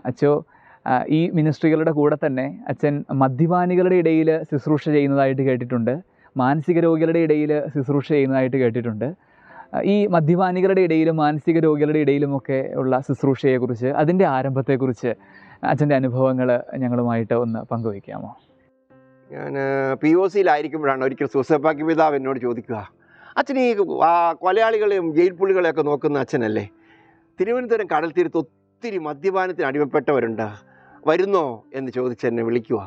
അച്ചോ ഈ മിനിസ്ട്രികളുടെ കൂടെ തന്നെ അച്ഛൻ മദ്യപാനികളുടെ ഇടയിൽ ശുശ്രൂഷ ചെയ്യുന്നതായിട്ട് കേട്ടിട്ടുണ്ട്, മാനസിക രോഗികളുടെ ഇടയിൽ ശുശ്രൂഷ ചെയ്യുന്നതായിട്ട് കേട്ടിട്ടുണ്ട്. ഈ മദ്യപാനികളുടെ ഇടയിലും മാനസിക രോഗികളുടെ ഇടയിലുമൊക്കെ ഉള്ള ശുശ്രൂഷയെക്കുറിച്ച്, അതിൻ്റെ ആരംഭത്തെക്കുറിച്ച് അച്ഛൻ്റെ അനുഭവങ്ങൾ ഞങ്ങളുമായിട്ട് ഒന്ന് പങ്കുവയ്ക്കാമോ? ഞാൻ POC-യിലായിരിക്കുമ്പോഴാണ് ഒരിക്കൽ സൂസപ്പാക്കി പിതാവ് എന്നോട് ചോദിക്കുക, അച്ഛൻ ഈ കൊലയാളികളെയും ജയിൽ പുള്ളികളെയൊക്കെ നോക്കുന്ന അച്ഛനല്ലേ, തിരുവനന്തപുരം കടൽ തീരത്ത് ഒത്തിരി മദ്യപാനത്തിന് അടിമപ്പെട്ടവരുണ്ട്, വരുന്നോ എന്ന് ചോദിച്ച് എന്നെ വിളിക്കുക.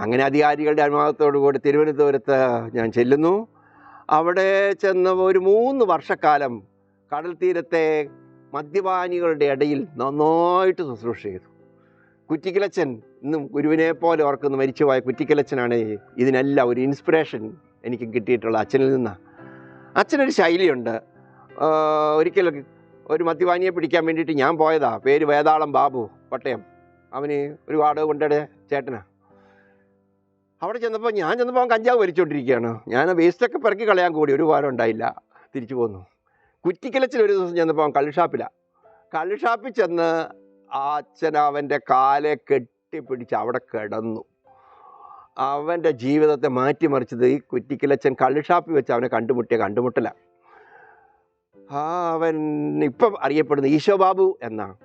അങ്ങനെ അധികാരികളുടെ അനുവാദത്തോടു കൂടി തിരുവനന്തപുരത്ത് ഞാൻ ചെല്ലുന്നു. അവിടെ ചെന്ന് ഒരു 3 വർഷക്കാലം കടൽ തീരത്തെ മദ്യപാനികളുടെ ഇടയിൽ നന്നായിട്ട് ശുശ്രൂഷ ചെയ്തു. കുറ്റിക്കലച്ചൻ, ഇന്നും ഗുരുവിനെ പോലെ ഓർക്കുന്ന മരിച്ചുപോയ കുറ്റിക്കലച്ചനാണ് ഇതിനെല്ലാം ഒരു ഇൻസ്പിറേഷൻ എനിക്ക് കിട്ടിയിട്ടുള്ള അച്ഛനിൽ നിന്നാണ്. അച്ഛനൊരു ശൈലിയുണ്ട്. ഒരിക്കൽ ഒരു മദ്യപാനിയെ പിടിക്കാൻ വേണ്ടിയിട്ട് ഞാൻ പോയതാ. പേര് വേതാളം ബാബു, പട്ടയം. അവന് ഒരു വാടക കൊണ്ടേ ചേട്ടനാ. അവിടെ ചെന്നപ്പോൾ അവൻ കഞ്ചാവ് വലിച്ചുകൊണ്ടിരിക്കുകയാണ്. ഞാൻ വേസ്റ്റൊക്കെ പെറുക്കി കളയാൻ കൂടി, ഒരു വാരം ഉണ്ടായില്ല, തിരിച്ചു പോന്നു. കുറ്റിക്കലച്ചിൽ ഒരു ദിവസം ചെന്നപ്പോൾ അവൻ കള്ളുഷാപ്പിൽ ചെന്ന് അച്ഛൻ അവൻ്റെ കാലെ കെട്ടിപ്പിടിച്ച് അവിടെ കിടന്നു. അവൻ്റെ ജീവിതത്തെ മാറ്റിമറിച്ചത് ഈ കുറ്റിക്കലച്ചൻ കള്ളുഷാപ്പിൽ വെച്ച് അവനെ കണ്ടുമുട്ടല. അവൻ ഇപ്പം അറിയപ്പെടുന്നത് ഈശോ ബാബു എന്നാണ്.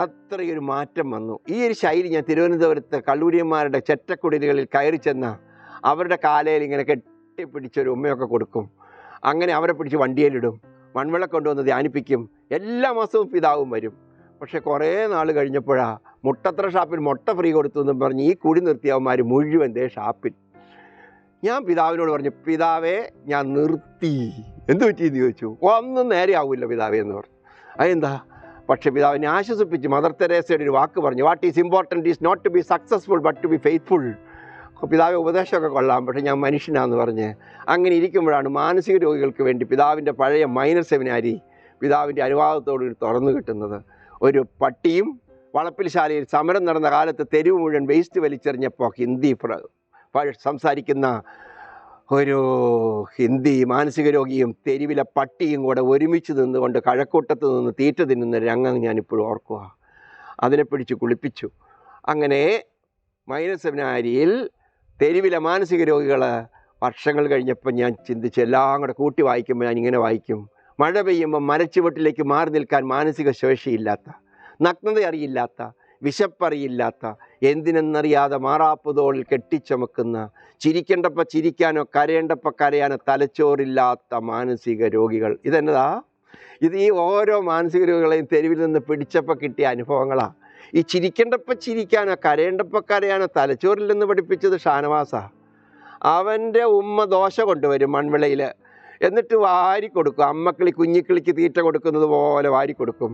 അത്രയൊരു മാറ്റം വന്നു. ഈ ഒരു ശൈലി ഞാൻ തിരുവനന്തപുരത്ത് കള്ളൂരിയന്മാരുടെ ചെറ്റക്കുടിലുകളിൽ കയറി ചെന്ന് അവരുടെ കാലയിൽ ഇങ്ങനെ കെട്ടിപ്പിടിച്ചൊരു ഉമ്മയൊക്കെ കൊടുക്കും. അങ്ങനെ അവരെ പിടിച്ച് വണ്ടിയിലിടും, മൺവിളക്ക് കൊണ്ടുവന്ന് ധ്യാനിപ്പിക്കും. എല്ലാ മാസവും പിതാവും വരും. പക്ഷെ കുറേ നാൾ കഴിഞ്ഞപ്പോഴാണ് മുട്ടത്ര ഷാപ്പിൽ മുട്ട ഫ്രീ കൊടുത്തു എന്നും പറഞ്ഞ് ഈ കുടി നിർത്തിയവന്മാർ മുഴുവൻ ഷാപ്പിൽ. ഞാൻ പിതാവിനോട് പറഞ്ഞു, പിതാവേ ഞാൻ നിർത്തി. എന്ത് പറ്റിയെന്ന് ചോദിച്ചു. ഒന്നും നേരെ ആവില്ല പിതാവേ എന്ന് പറഞ്ഞു. അതെന്താ? പക്ഷേ പിതാവിനെ ആശ്വസിപ്പിച്ച് മദർ തെരേസയുടെ ഒരു വാക്ക് പറഞ്ഞു, what is important is not to be successful but to be faithful. പിതാവ് ഉപദേശമൊക്കെ കൊള്ളാം, പക്ഷേ ഞാൻ മനുഷ്യനാണെന്ന് പറഞ്ഞ് അങ്ങനെ ഇരിക്കുമ്പോഴാണ് മാനസിക രോഗികൾക്ക് വേണ്ടി പിതാവിൻ്റെ പഴയ മൈനർ സെമിനാരി പിതാവിൻ്റെ അനുവാദത്തോട് തുറന്നു കിട്ടുന്നത്. ഒരു പട്ടിയും വളപ്പിൽ ശാലയിൽ സമരം നടന്ന കാലത്ത് തെരുവ് മുഴുവൻ വേസ്റ്റ് വലിച്ചെറിഞ്ഞപ്പോൾ ഹിന്ദി സംസാരിക്കുന്ന ഒരു ഹിന്ദി മാനസിക രോഗിയും തെരുവിലെ പട്ടിയും കൂടെ ഒരുമിച്ച് നിന്നുകൊണ്ട് കഴക്കൂട്ടത്ത് നിന്ന് തീറ്റ തിന്നുന്ന രംഗം ഞാനിപ്പോഴും ഓർക്കുക. അതിനെ പിടിച്ച് കുളിപ്പിച്ചു. അങ്ങനെ മൈനർ സെമിനാരിയിൽ തെരുവിലെ മാനസിക രോഗികൾ വർഷങ്ങൾ കഴിഞ്ഞപ്പോൾ ഞാൻ ചിന്തിച്ച് എല്ലാം കൂടെ കൂട്ടി വായിക്കുമ്പോൾ ഞാൻ ഇങ്ങനെ വായിക്കും, മഴ പെയ്യുമ്പോൾ മരച്ചുവട്ടിലേക്ക് മാറി നിൽക്കാൻ മാനസിക ശേഷിയില്ലാത്ത, നഗ്നത അറിയില്ലാത്ത, വിശപ്പറിയില്ലാത്ത, എന്തിനെന്നറിയാതെ മാറാപ്പുതോളിൽ കെട്ടിച്ചമക്കുന്ന, ചിരിക്കേണ്ടപ്പോൾ ചിരിക്കാനോ കരയേണ്ടപ്പോൾ കരയാനോ തലച്ചോറില്ലാത്ത മാനസിക രോഗികൾ. ഇതെന്നതാ? ഇത് ഈ ഓരോ മാനസിക രോഗികളെയും തെരുവിൽ നിന്ന് പിടിച്ചപ്പോൾ കിട്ടിയ അനുഭവങ്ങളാണ്. ഈ ചിരിക്കേണ്ടപ്പോൾ ചിരിക്കാനോ കരയേണ്ടപ്പോൾ കരയാനോ തലച്ചോറില്ലെന്ന് പഠിപ്പിച്ചത് ഷാനവാസാണ്. അവൻ്റെ ഉമ്മ ദോശ കൊണ്ടുവരും മൺവിളയിൽ, എന്നിട്ട് വാരിക്കൊടുക്കും. അമ്മക്കിളി കുഞ്ഞിക്കിളിക്ക് തീറ്റ കൊടുക്കുന്നത് പോലെ വാരിക്കൊടുക്കും.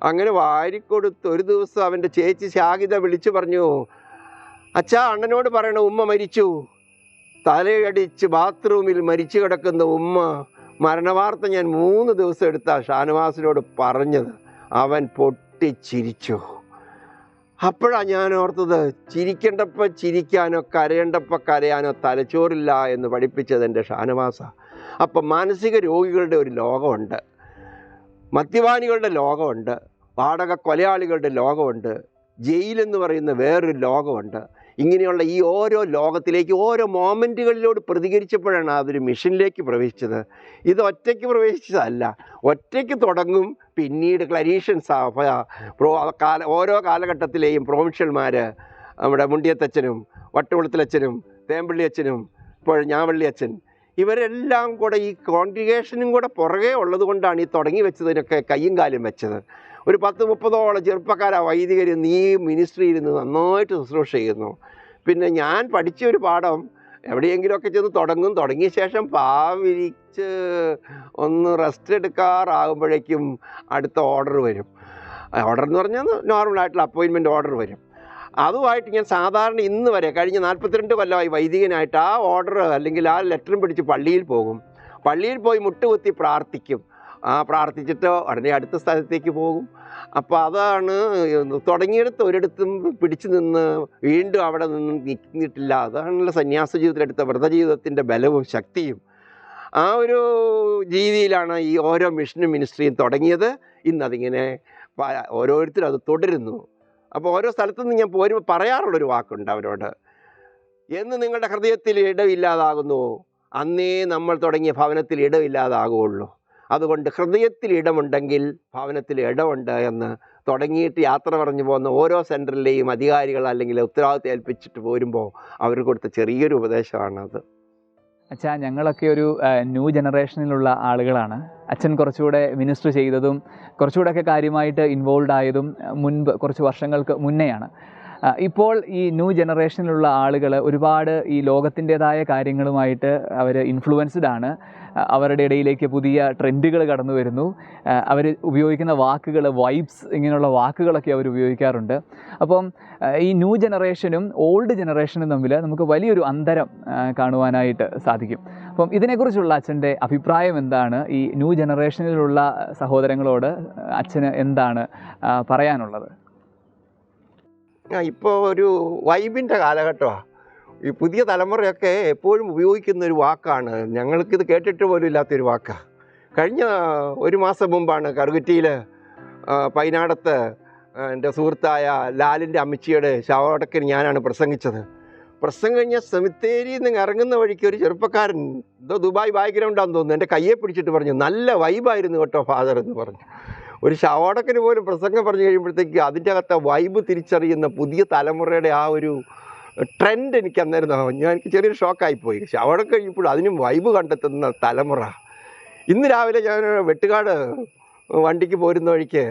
അങ്ങനെ വാരിക്കൊടുത്ത് ഒരു ദിവസം അവൻ്റെ ചേച്ചി ശാഹിത വിളിച്ചു പറഞ്ഞു, അച്ഛാ അണ്ണനോട് പറയണ ഉമ്മ മരിച്ചു. തലയടിച്ച് ബാത്റൂമിൽ മരിച്ചു കിടക്കുന്ന ഉമ്മ. മരണവാർത്ത ഞാൻ 3 ദിവസം എടുത്താ ഷാനവാസിനോട് പറഞ്ഞത്. അവൻ പൊട്ടിച്ചിരിച്ചു. അപ്പോഴാണ് ഞാൻ ഓർത്തത്, ചിരിക്കേണ്ടപ്പോൾ ചിരിക്കാനോ കരയേണ്ടപ്പോൾ കരയാനോ തലച്ചോറില്ല എന്ന് പഠിപ്പിച്ചത് എൻ്റെ ഷാനവാസ. അപ്പം മാനസിക രോഗികളുടെ ഒരു ലോകമുണ്ട്, മദ്യപാനികളുടെ ലോകമുണ്ട്, വാടക കൊലയാളികളുടെ ലോകമുണ്ട്, ജയിലെന്ന് പറയുന്ന വേറൊരു ലോകമുണ്ട്. ഇങ്ങനെയുള്ള ഈ ഓരോ ലോകത്തിലേക്ക് ഓരോ മോമെൻറ്റുകളിലോട് പ്രതികരിച്ചപ്പോഴാണ് അതൊരു മിഷനിലേക്ക് പ്രവേശിച്ചത്. ഇത് ഒറ്റയ്ക്ക് പ്രവേശിച്ചതല്ല. ഒറ്റയ്ക്ക് തുടങ്ങും, പിന്നീട് ക്ലരീഷ്യൻസ് ഓരോ കാലഘട്ടത്തിലെയും പ്രൊവിൻഷ്യൽമാർ, നമ്മുടെ മുണ്ടിയത്തച്ഛനും വട്ടുകുളത്തിലച്ഛനും തേമ്പള്ളി അച്ഛനും ഇപ്പോൾ ഞാവള്ളി അച്ഛൻ, ഇവരെല്ലാം കൂടെ ഈ കോൺഗ്രിഗേഷനും കൂടെ പുറകെ ഉള്ളത് കൊണ്ടാണ് ഈ തുടങ്ങി വെച്ചതിനൊക്കെ കയ്യും കാലും വെച്ചത്. ഒരു 10-30ഓളം ചെറുപ്പക്കാരാ വൈദികർ ഈ മിനിസ്ട്രിയിൽ നിന്ന് നന്നായിട്ട് ശുശ്രൂഷ ചെയ്യുന്നു. പിന്നെ ഞാൻ പഠിച്ച ഒരു പാഠം, എവിടെയെങ്കിലുമൊക്കെ ചെന്ന് തുടങ്ങിയ ശേഷം പാവിരിച്ച് ഒന്ന് റെസ്റ്റ് എടുക്കാറാകുമ്പോഴേക്കും അടുത്ത ഓർഡർ വരും. ഓർഡർ എന്ന് പറഞ്ഞാൽ നോർമലായിട്ടുള്ള അപ്പോയിൻമെൻറ്റ് ഓർഡർ വരും. അതുമായിട്ട് ഞാൻ സാധാരണ ഇന്ന് വരെ കഴിഞ്ഞ 42 കൊല്ലമായി വൈദികനായിട്ട് ആ ഓർഡർ അല്ലെങ്കിൽ ആ ലെറ്ററും പിടിച്ച് പള്ളിയിൽ പോകും. പള്ളിയിൽ പോയി മുട്ടുകുത്തി പ്രാർത്ഥിക്കും. പ്രാർത്ഥിച്ചിട്ട് ഉടനെ അടുത്ത സ്ഥലത്തേക്ക് പോകും. അപ്പോൾ അതാണ് തുടങ്ങിയെടുത്ത് ഒരിടത്തും പിടിച്ചു നിന്ന് വീണ്ടും അവിടെ നിന്ന് നിൽക്കിയിട്ടില്ല. അതാണല്ലോ സന്യാസ ജീവിതത്തിലെടുത്ത വ്രതജീവിതത്തിൻ്റെ ബലവും ശക്തിയും. ആ ഒരു രീതിയിലാണ് ഈ ഓരോ മിഷനും മിനിസ്ട്രിയും തുടങ്ങിയത്. ഇന്നതിങ്ങനെ ഓരോരുത്തരും അത് തുടരുന്നു. അപ്പോൾ ഓരോ സ്ഥലത്തു നിന്ന് ഞാൻ പോരുമ്പോൾ പറയാറുള്ളൊരു വാക്കുണ്ട് അവരോട്, എന്ന് നിങ്ങളുടെ ഹൃദയത്തിൽ ഇടമില്ലാതാകുന്നുവോ അന്നേ നമ്മൾ തുടങ്ങിയ ഭവനത്തിൽ ഇടമില്ലാതാകുകയുള്ളൂ. അതുകൊണ്ട് ഹൃദയത്തിൽ ഇടമുണ്ടെങ്കിൽ ഭവനത്തിൽ ഇടമുണ്ട് എന്ന് തുടങ്ങിയിട്ട് യാത്ര പറഞ്ഞു പോകുന്ന ഓരോ സെൻറ്ററിലെയും അധികാരികൾ അല്ലെങ്കിൽ ഉത്തരവാദിത്തം ഏൽപ്പിച്ചിട്ട് പോരുമ്പോൾ അവർ കൊടുത്ത ചെറിയൊരു ഉപദേശമാണത്. അച്ഛാ, ഞങ്ങളൊക്കെ ഒരു ന്യൂ ജനറേഷനിലുള്ള ആളുകളാണ്. അച്ഛൻ കുറച്ചുകൂടെ മിനിസ്റ്റർ ചെയ്തതും കുറച്ചുകൂടെയൊക്കെ കാര്യമായിട്ട് ഇൻവോൾവ് ആയതും മുൻപ് കുറച്ച് വർഷങ്ങൾക്ക് മുന്നെയാണ്. ഇപ്പോൾ ഈ ന്യൂ ജനറേഷനിലുള്ള ആളുകൾ ഒരുപാട് ഈ ലോകത്തിൻ്റേതായ കാര്യങ്ങളുമായിട്ട് അവർ ഇൻഫ്ലുവൻസ്ഡ് ആണ്. അവരുടെ ഇടയിലേക്ക് പുതിയ ട്രെൻഡുകൾ കടന്നു വരുന്നു. അവർ ഉപയോഗിക്കുന്ന വാക്കുകൾ, വൈബ്സ്, ഇങ്ങനെയുള്ള വാക്കുകളൊക്കെ അവർ ഉപയോഗിക്കാറുണ്ട്. അപ്പം ഈ ന്യൂ ജനറേഷനും ഓൾഡ് ജനറേഷനും തമ്മിൽ നമുക്ക് വലിയൊരു അന്തരം കാണുവാനായിട്ട് സാധിക്കും. അപ്പം ഇതിനെക്കുറിച്ചുള്ള അച്ഛൻ്റെ അഭിപ്രായം എന്താണ്? ഈ ന്യൂ ജനറേഷനിലുള്ള സഹോദരങ്ങളോട് അച്ഛന് എന്താണ് പറയാനുള്ളത്? ഇപ്പോൾ ഒരു വൈബിൻ്റെ കാലഘട്ടമാണ്. ഈ പുതിയ തലമുറയൊക്കെ എപ്പോഴും ഉപയോഗിക്കുന്ന ഒരു വാക്കാണ്, ഞങ്ങൾക്കിത് കേട്ടിട്ട് പോലും ഇല്ലാത്തൊരു വാക്കാണ്. കഴിഞ്ഞ ഒരു മാസം മുമ്പാണ് കറുകുറ്റിയിൽ പൈനാടത്ത് എൻ്റെ സുഹൃത്തായ ലാലിൻ്റെ അമ്മച്ചിയുടെ ശവടക്കിന് ഞാനാണ് പ്രസംഗിച്ചത്. പ്രസംഗം കഴിഞ്ഞ സെമിത്തേരിയിൽ നിന്ന് ഇറങ്ങുന്ന വഴിക്ക് ഒരു ചെറുപ്പക്കാരൻ, എന്തോ ദുബായ് ബാക്ക്ഗ്രൗണ്ടാന്ന് തോന്നുന്നു, എൻ്റെ കയ്യെ പിടിച്ചിട്ട് പറഞ്ഞു, നല്ല വൈബായിരുന്നു കേട്ടോ ഫാദർ എന്ന് പറഞ്ഞു. ഒരു ശവടക്കിന് പോലും പ്രസംഗം പറഞ്ഞു കഴിയുമ്പോഴത്തേക്ക് അതിൻ്റെ അകത്തെ വൈബ് തിരിച്ചറിയുന്ന പുതിയ തലമുറയുടെ ആ ഒരു ട്രെൻഡ് എനിക്ക് അന്നേരം എനിക്ക് ചെറിയൊരു ഷോക്കായിപ്പോയി. ശവടക്ക് കഴിഞ്ഞപ്പോഴും അതിനും വൈബ് കണ്ടെത്തുന്ന തലമുറ. ഇന്ന് രാവിലെ ഞാൻ വെട്ടുകാട് വണ്ടിക്ക് പോരുന്ന വഴിക്ക്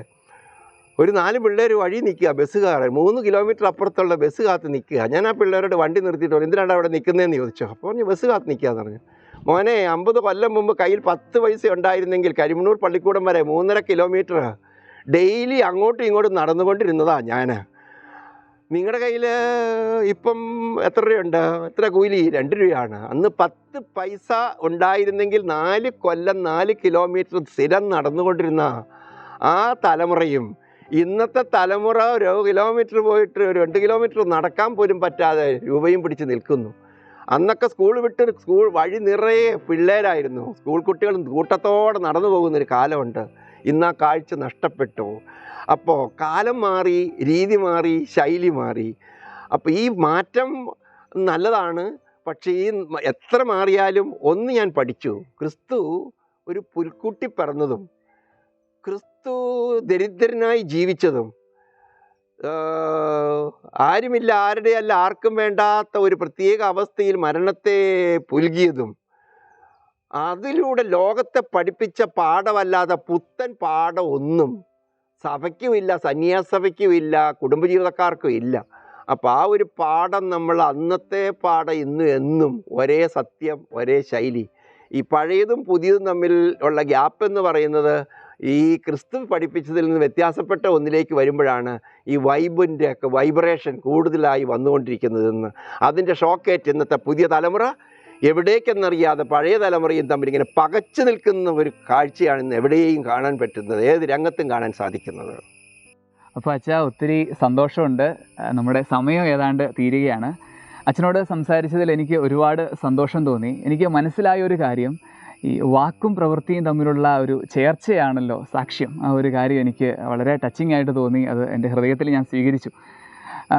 ഒരു 4 പിള്ളേർ വഴി നിൽക്കുക, ബസ്സുകാരൻ 3 കിലോമീറ്റർ അപ്പുറത്തുള്ള ബസ് കാത്ത് നിൽക്കുക. ഞാൻ ആ പിള്ളേരോട് വണ്ടി നിർത്തിയിട്ട് എന്തിനാണ് അവിടെ നിൽക്കുന്നതെന്ന് ചോദിച്ചു. അപ്പോൾ പറഞ്ഞു ബസ് കാത്ത് നിൽക്കുകയെന്ന് പറഞ്ഞു. മോനെ, 50 കൊല്ലം മുമ്പ് കയ്യിൽ 10 പൈസ ഉണ്ടായിരുന്നെങ്കിൽ കരിമണ്ണൂർ പള്ളിക്കൂടം വരെ 3.5 കിലോമീറ്റർ ഡെയിലി അങ്ങോട്ടും ഇങ്ങോട്ടും നടന്നുകൊണ്ടിരുന്നതാണ് ഞാൻ. നിങ്ങളുടെ കയ്യിൽ ഇപ്പം എത്ര രൂപയുണ്ട്? എത്ര കൂലി? 2 രൂപയാണ്. അന്ന് 10 പൈസ ഉണ്ടായിരുന്നെങ്കിൽ 4 കൊല്ലം 4 കിലോമീറ്റർ സ്ഥിരം നടന്നുകൊണ്ടിരുന്ന ആ തലമുറയും ഇന്നത്തെ തലമുറ 1 കിലോമീറ്റർ പോയിട്ട് 2 കിലോമീറ്റർ നടക്കാൻ പോലും പറ്റാതെ രൂപയും പിടിച്ച് നിൽക്കുന്നു. അന്നൊക്കെ സ്കൂൾ വിട്ട് സ്കൂൾ വഴി നിറയെ പിള്ളേരായിരുന്നു. സ്കൂൾ കുട്ടികളും കൂട്ടത്തോടെ നടന്നു പോകുന്നൊരു കാലമുണ്ട്. ഇന്ന് ആ കാഴ്ച നഷ്ടപ്പെട്ടു. അപ്പോൾ കാലം മാറി, രീതി മാറി, ശൈലി മാറി. അപ്പോൾ ഈ മാറ്റം നല്ലതാണ്. പക്ഷേ ഈ എത്ര മാറിയാലും ഒന്ന് ഞാൻ പഠിച്ചു, ക്രിസ്തു ഒരു പുൽക്കുട്ടി പിറന്നതും ക്രിസ്തു ദരിദ്രനായി ജീവിച്ചതും ആരുമില്ല, ആരുടെയല്ല, ആർക്കും വേണ്ടാത്ത ഒരു പ്രത്യേക അവസ്ഥയിൽ മരണത്തെ പുൽകിയതും അതിലൂടെ ലോകത്തെ പഠിപ്പിച്ച പാഠമല്ലാതെ പുത്തൻ പാഠം ഒന്നും സഭയ്ക്കുമില്ല, സന്യാസഭയ്ക്കുമില്ല, കുടുംബജീവിതക്കാർക്കും ഇല്ല. അപ്പോൾ ആ ഒരു പാഠം നമ്മൾ അന്നത്തെ പാഠം ഇന്നും എന്നും ഒരേ സത്യം, ഒരേ ശൈലി. ഈ പഴയതും പുതിയതും തമ്മിൽ ഉള്ള ഗ്യാപ്പ് എന്ന് പറയുന്നത് ഈ ക്രിസ്തു പഠിപ്പിച്ചതിൽ നിന്ന് വ്യത്യാസപ്പെട്ട ഒന്നിലേക്ക് വരുമ്പോഴാണ് ഈ വൈബിൻ്റെ ഒക്കെ വൈബ്രേഷൻ കൂടുതലായി വന്നുകൊണ്ടിരിക്കുന്നതെന്ന്. അതിൻ്റെ ഷോക്കേറ്റ് ഇന്നത്തെ പുതിയ തലമുറ എവിടേക്കെന്നറിയാതെ പഴയ തലമുറയും തമ്മിൽ ഇങ്ങനെ പകച്ചു നിൽക്കുന്ന ഒരു കാഴ്ചയാണ് ഇന്ന് എവിടെയും കാണാൻ പറ്റുന്നത്, ഏത് രംഗത്തും കാണാൻ സാധിക്കുന്നത്. അപ്പോൾ അച്ഛാ, ഒത്തിരി സന്തോഷമുണ്ട്. നമ്മുടെ സമയം ഏതാണ്ട് തീരുകയാണ്. അച്ഛനോട് സംസാരിച്ചതിൽ എനിക്ക് ഒരുപാട് സന്തോഷം തോന്നി. എനിക്ക് മനസ്സിലായ ഒരു കാര്യം, ഈ വാക്കും പ്രവൃത്തിയും തമ്മിലുള്ള ഒരു ചേർച്ചയാണല്ലോ സാക്ഷ്യം. ആ ഒരു കാര്യം എനിക്ക് വളരെ ടച്ചിങ് ആയിട്ട് തോന്നി. അത് എൻ്റെ ഹൃദയത്തിൽ ഞാൻ സ്വീകരിച്ചു.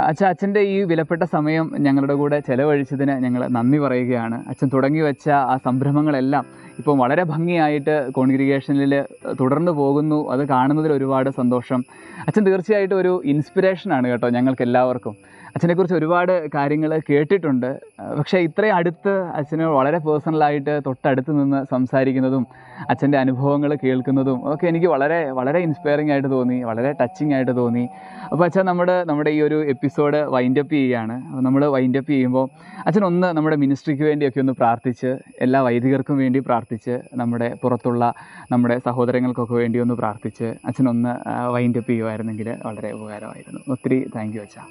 അച്ഛൻ്റെ ഈ വിലപ്പെട്ട സമയം ഞങ്ങളുടെ കൂടെ ചെലവഴിച്ചതിന് ഞങ്ങൾ നന്ദി പറയുകയാണ്. അച്ഛൻ തുടങ്ങി വെച്ച ആ സംരംഭങ്ങളെല്ലാം ഇപ്പം വളരെ ഭംഗിയായിട്ട് കോൺഗ്രിഗേഷനിൽ തുടർന്ന് പോകുന്നു. അത് കാണുന്നതിൽ ഒരുപാട് സന്തോഷം. അച്ഛൻ തീർച്ചയായിട്ടും ഒരു ഇൻസ്പിറേഷനാണ് കേട്ടോ ഞങ്ങൾക്ക് എല്ലാവർക്കും. അച്ഛനെക്കുറിച്ച് ഒരുപാട് കാര്യങ്ങൾ കേട്ടിട്ടുണ്ട്. പക്ഷേ ഇത്രയും അടുത്ത് അച്ഛന് വളരെ പേഴ്സണലായിട്ട് തൊട്ടടുത്ത് നിന്ന് സംസാരിക്കുന്നതും അച്ഛൻ്റെ അനുഭവങ്ങൾ കേൾക്കുന്നതും ഒക്കെ എനിക്ക് വളരെ വളരെ ഇൻസ്പയറിംഗ് ആയിട്ട് തോന്നി, വളരെ ടച്ചിങ് ആയിട്ട് തോന്നി. അപ്പോൾ അച്ഛൻ നമ്മുടെ ഈ ഒരു എപ്പിസോഡ് വൈൻഡപ്പ് ചെയ്യുകയാണ്. അപ്പോൾ നമ്മൾ വൈൻഡപ്പ് ചെയ്യുമ്പോൾ അച്ഛനൊന്ന് നമ്മുടെ മിനിസ്ട്രിക്ക് വേണ്ടിയൊക്കെ ഒന്ന് പ്രാർത്ഥിച്ച്, എല്ലാ വൈദികർക്കും വേണ്ടി പ്രാർത്ഥിച്ച്, നമ്മുടെ പുറത്തുള്ള നമ്മുടെ സഹോദരങ്ങൾക്കൊക്കെ വേണ്ടി ഒന്ന് പ്രാർത്ഥിച്ച് അച്ഛനൊന്ന് വൈൻഡപ്പ് ചെയ്യുമായിരുന്നെങ്കിൽ വളരെ ഉപകാരമായിരുന്നു. ഒത്തിരി താങ്ക് യു അച്ഛാ.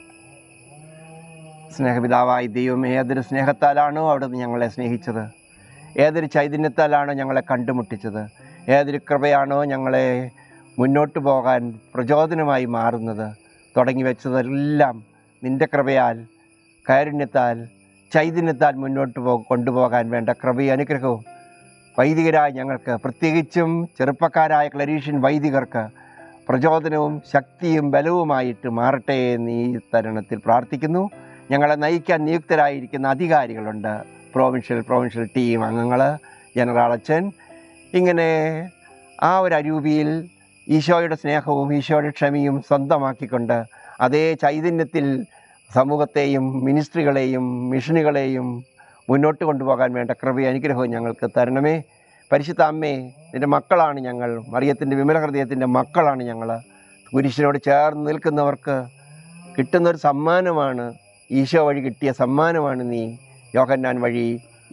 സ്നേഹപിതാവായി ദൈവമേ, ഏതൊരു സ്നേഹത്താലാണോ അവിടുന്ന് ഞങ്ങളെ സ്നേഹിച്ചത്, ഏതൊരു ചൈതന്യത്താലാണോ ഞങ്ങളെ കണ്ടുമുട്ടിച്ചത്, ഏതൊരു കൃപയാണോ ഞങ്ങളെ മുന്നോട്ട് പോകാൻ പ്രചോദനമായി മാറുന്നത്, തുടങ്ങി വെച്ചതെല്ലാം നിൻ്റെ കൃപയാൽ, കാരുണ്യത്താൽ, ചൈതന്യത്താൽ മുന്നോട്ട് കൊണ്ടുപോകാൻ വേണ്ട കൃപയും അനുഗ്രഹവും വൈദികരായ ഞങ്ങൾക്ക്, പ്രത്യേകിച്ചും ചെറുപ്പക്കാരായ ക്ലരീഷ്യൻ വൈദികർക്ക് പ്രചോദനവും ശക്തിയും ബലവുമായിട്ട് മാറട്ടെ എന്ന് ഈ തരുണത്തിൽ പ്രാർത്ഥിക്കുന്നു. ഞങ്ങളെ നയിക്കാൻ നിയുക്തരായിരിക്കുന്ന അധികാരികളുണ്ട്, പ്രൊവിൻഷ്യൽ ടീം അംഗങ്ങൾ, ജനറൽ അച്ഛൻ, ഇങ്ങനെ ആ ഒരു അരൂപിയിൽ ഈശോയുടെ സ്നേഹവും ഈശോയുടെ ക്ഷമയും സ്വന്തമാക്കിക്കൊണ്ട് അതേ ചൈതന്യത്തിൽ സമൂഹത്തെയും മിനിസ്ട്രികളെയും മിഷനുകളെയും മുന്നോട്ട് കൊണ്ടുപോകാൻ വേണ്ട കൃപയും അനുഗ്രഹവും ഞങ്ങൾക്ക് തരണമേ. പരിശുദ്ധ അമ്മേ, നിൻ്റെ മക്കളാണ് ഞങ്ങൾ, മറിയത്തിൻ്റെ വിമല ഹൃദയത്തിൻ്റെ മക്കളാണ് ഞങ്ങൾ. കുരിശിനോട് ചേർന്ന് നിൽക്കുന്നവർക്ക് കിട്ടുന്നൊരു സമ്മാനമാണ്, ഈശോ വഴി കിട്ടിയ സമ്മാനമാണ് നീ. യോഹന്നാൻ വഴി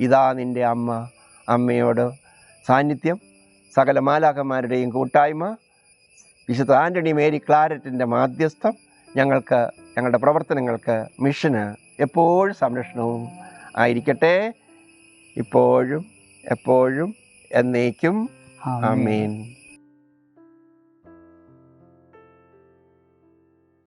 ഇതാ നിൻ്റെ അമ്മ, അമ്മയോട് സാന്നിധ്യം, സകല മാലാഖമാരുടെയും കൂട്ടായ്മ, വിശുദ്ധ ആൻ്റണി മേരി ക്ലാരറ്റിൻ്റെ മാധ്യസ്ഥം ഞങ്ങൾക്ക്, ഞങ്ങളുടെ പ്രവർത്തനങ്ങൾക്ക്, മിഷന് എപ്പോഴും സംരക്ഷണവും ആയിരിക്കട്ടെ, ഇപ്പോഴും എപ്പോഴും എന്നേക്കും. ആമേൻ.